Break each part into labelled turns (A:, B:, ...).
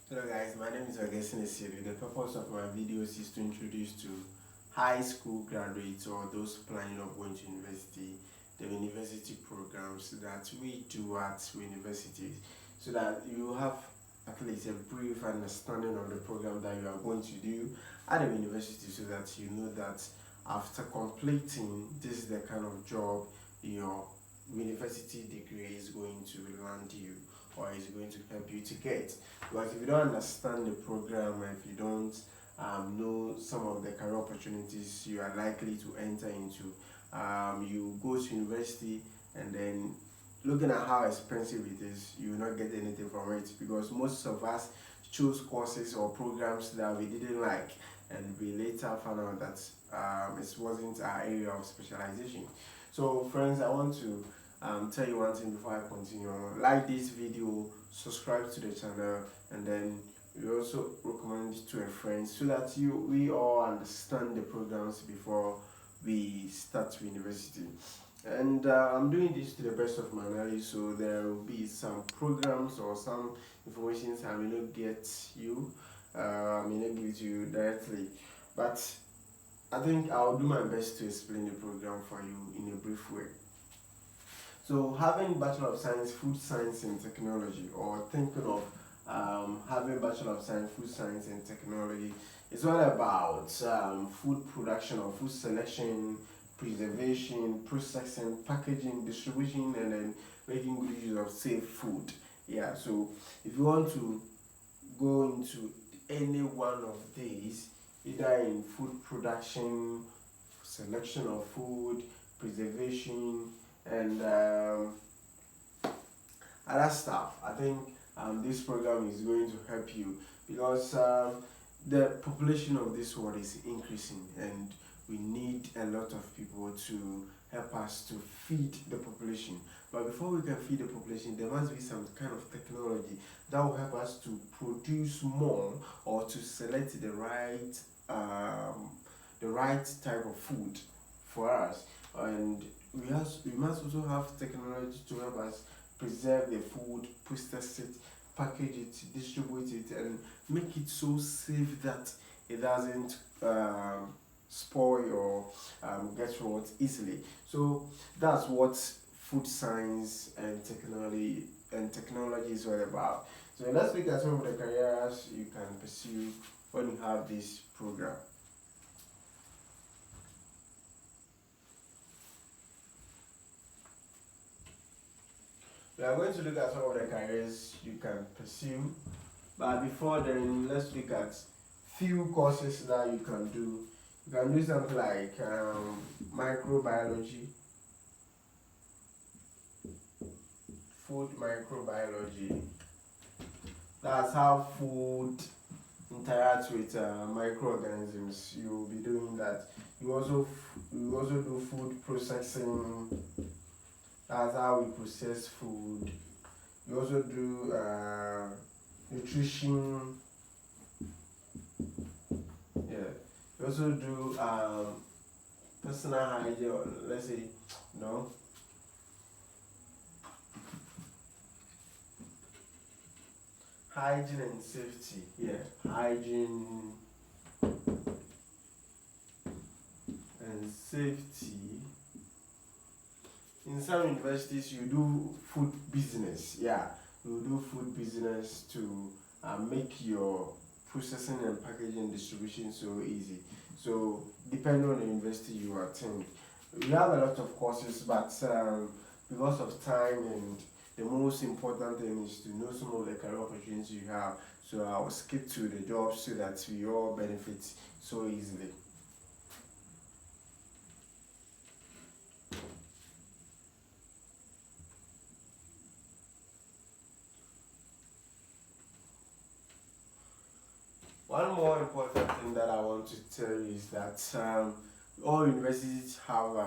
A: Hello guys, my name is Nutritionist. The purpose of my videos is to introduce to high school graduates or those planning on going to university, the university programs that we do at universities, so that you have at least a brief understanding of the program that you are going to do at the university, so that you know that after completing, this is the kind of job your university degree is going to land you or is going to help you to get. Because if you don't understand the program, if you don't know some of the career opportunities you are likely to enter into, you go to university and then looking at how expensive it is, you will not get anything from it, because most of us chose courses or programs that we didn't like, and we later found out that it wasn't our area of specialization. So friends, I want to tell you one thing before I continue. Like this video, subscribe to the channel, and then we also recommend it to a friend, so that we all understand the programs before we start university. And I'm doing this to the best of my knowledge, so there will be some programs or some information I may not get you, I may not give to you directly, but I think I'll do my best to explain the program for you in a brief way. So having Bachelor of Science, Food Science and Technology, or thinking of having Bachelor of Science, Food Science and Technology, is all about food production or food selection, preservation, processing, packaging, distribution, and then making good use of safe food. Yeah, so if you want to go into any one of these, either in food production, selection of food, preservation, and other stuff, I think this program is going to help you, because the population of this world is increasing, and we need a lot of people to help us to feed the population. But before we can feed the population, there must be some kind of technology that will help us to produce more, or to select the right type of food for us. And we must also have technology to help us preserve the food, process it, package it, distribute it, and make it so safe that it doesn't spoil or get rot easily. So that's what food science and technology is all about. So let's look at some of the careers you can pursue when you have this program. We are going to look at some of the careers you can pursue, but before then, let's look at few courses that you can do. You can do something like microbiology, food microbiology. That's how food interacts with microorganisms. You will be doing that. You also do food processing. That's how we process food. You also do nutrition. Yeah. You also do personal hygiene. Or let's say no. Hygiene and safety. Yeah. Hygiene and safety. In some universities, you do food business. Yeah, you do food business to make your processing and packaging distribution so easy. So depending on the university you attend, we have a lot of courses, but because of time, and the most important thing is to know some of the career opportunities you have. So I'll skip to the jobs so that we all benefit so easily. One more important thing that I want to tell you is that all universities have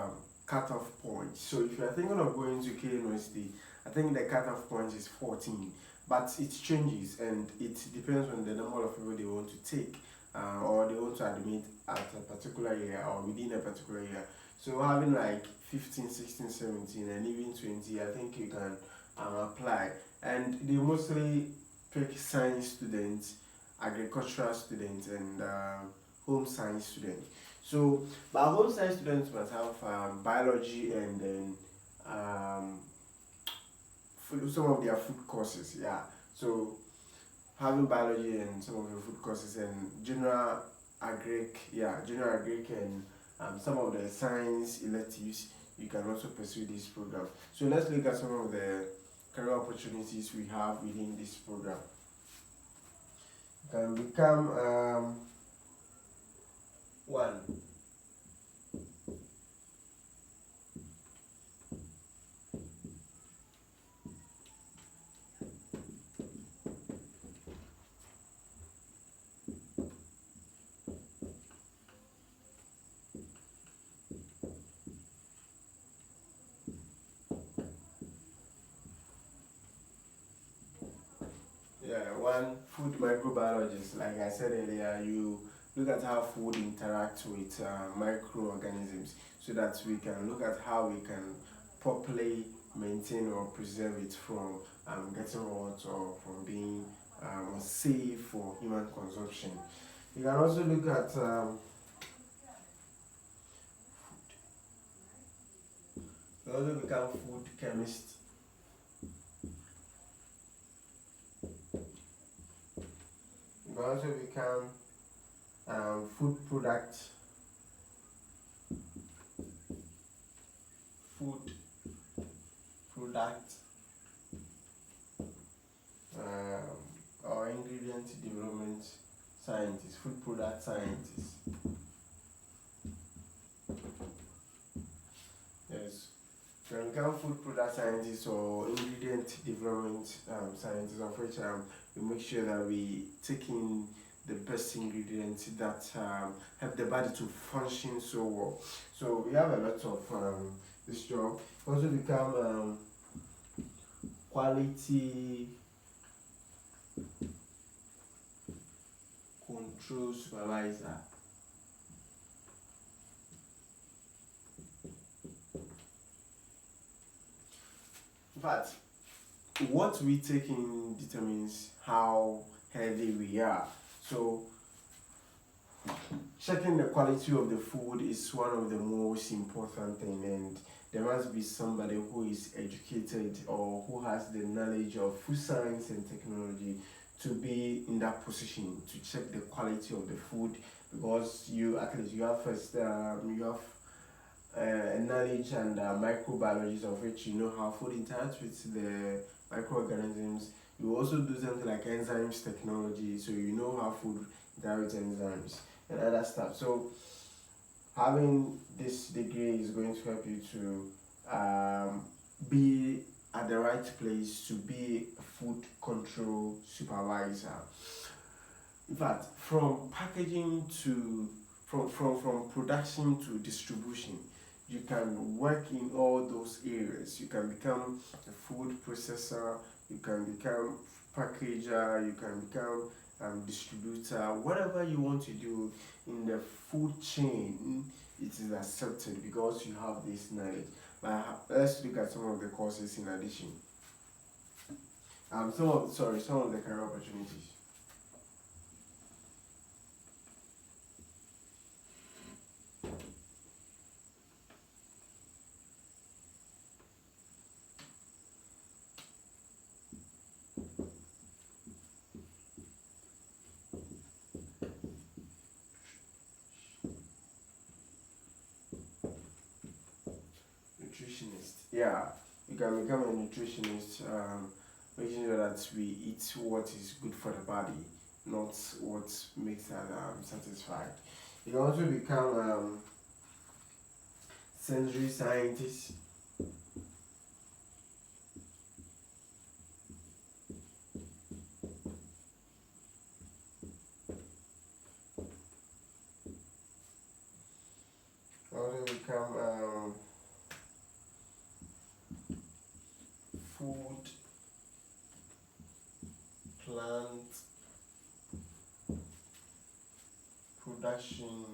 A: cutoff points. So if you are thinking of going to K University, I think the cutoff point is 14, but it changes and it depends on the number of people they want to take, or they want to admit at a particular year or within a particular year. So having like 15, 16, 17, and even 20, I think you can apply. And they mostly pick science students, agricultural students, and home science students. So, but home science students must have biology and then um, some of their food courses. Yeah. So having biology and some of your food courses and general agric and some of the science electives, you can also pursue this program. So let's look at some of the career opportunities we have within this program. You can become one. Yeah, one food microbiologist. Like I said earlier, you look at how food interacts with microorganisms so that we can look at how we can properly maintain or preserve it from getting rot or from being safe for human consumption. You can also look at you also become food chemist. You can also become food food product or ingredient development scientist, food product scientist. Yes, you can become food product scientist or ingredient development scientist, of which we make sure that we take in the best ingredients that help the body to function so well. So we have a lot of this job. You also become quality control supervisor. In fact, what we take in determines how healthy we are. So checking the quality of the food is one of the most important thing, and there must be somebody who is educated or who has the knowledge of food science and technology to be in that position to check the quality of the food, because you at least you have first you have knowledge and microbiology, of which you know how food interacts with the microorganisms. You also do something like enzymes technology, so you know how food interacts with enzymes and other stuff. So having this degree is going to help you to be at the right place to be a food control supervisor. In fact, from packaging to from production to distribution, you can work in all those areas. You can become a food processor, you can become packager, you can become distributor, whatever you want to do in the food chain, it is accepted because you have this knowledge. But let's look at some of the courses in addition. Some of the career opportunities. Nutritionist. Yeah, you can become a nutritionist, making sure that we eat what is good for the body, not what makes us satisfied. You can also become sensory scientist. You can also become food plant production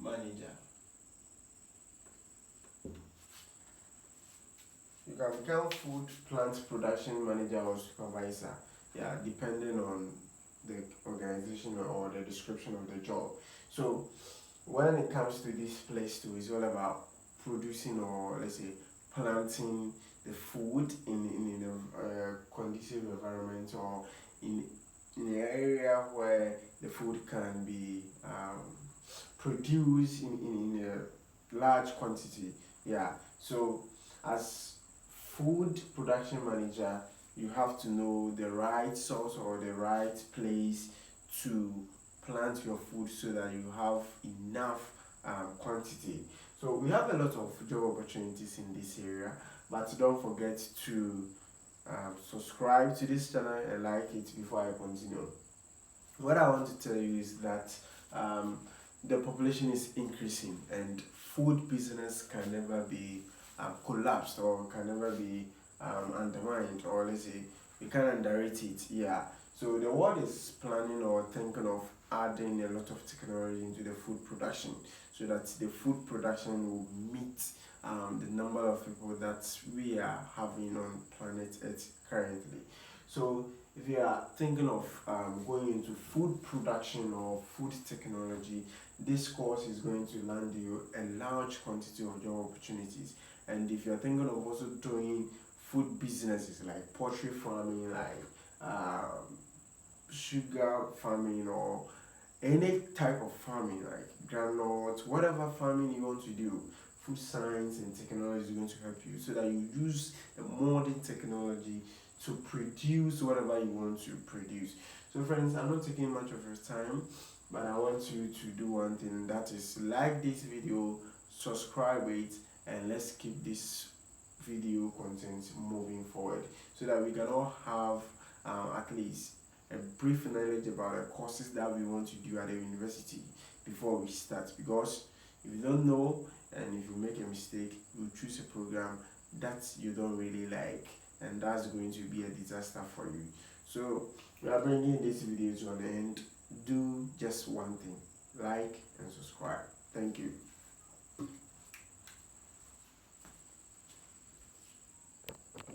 A: manager. can become food plant production manager or supervisor. Yeah, depending on the organization or the description of the job. So when it comes to this place too, it's all about producing, or let's say planting the food in a conducive environment, or in an area where the food can be produced in a large quantity. Yeah, so as food production manager, you have to know the right source or the right place to plant your food so that you have enough quantity. So we have a lot of job opportunities in this area, but don't forget to subscribe to this channel and like it before I continue. What I want to tell you is that the population is increasing, and food business can never be collapsed, or can never be undermined, or let's say we can underrate it. Yeah. So the world is planning or thinking of adding a lot of technology into the food production, so that the food production will meet the number of people that we are having on planet Earth currently. So if you are thinking of going into food production or food technology, this course is going to land you a large quantity of job opportunities. And if you're thinking of also doing food businesses like poultry farming, like sugar farming, or any type of farming like granite, whatever farming you want to do, food science and technology is going to help you, so that you use the modern technology to produce whatever you want to produce. So friends, I'm not taking much of your time, but I want you to do one thing, that is like this video, subscribe it, and let's keep this video content moving forward, so that we can all have at least a brief knowledge about the courses that we want to do at the university before we start. Because if you don't know, and if you make a mistake, you choose a program that you don't really like, and that's going to be a disaster for you. So we are bringing this video to an end. Do just one thing: like and subscribe. Thank you.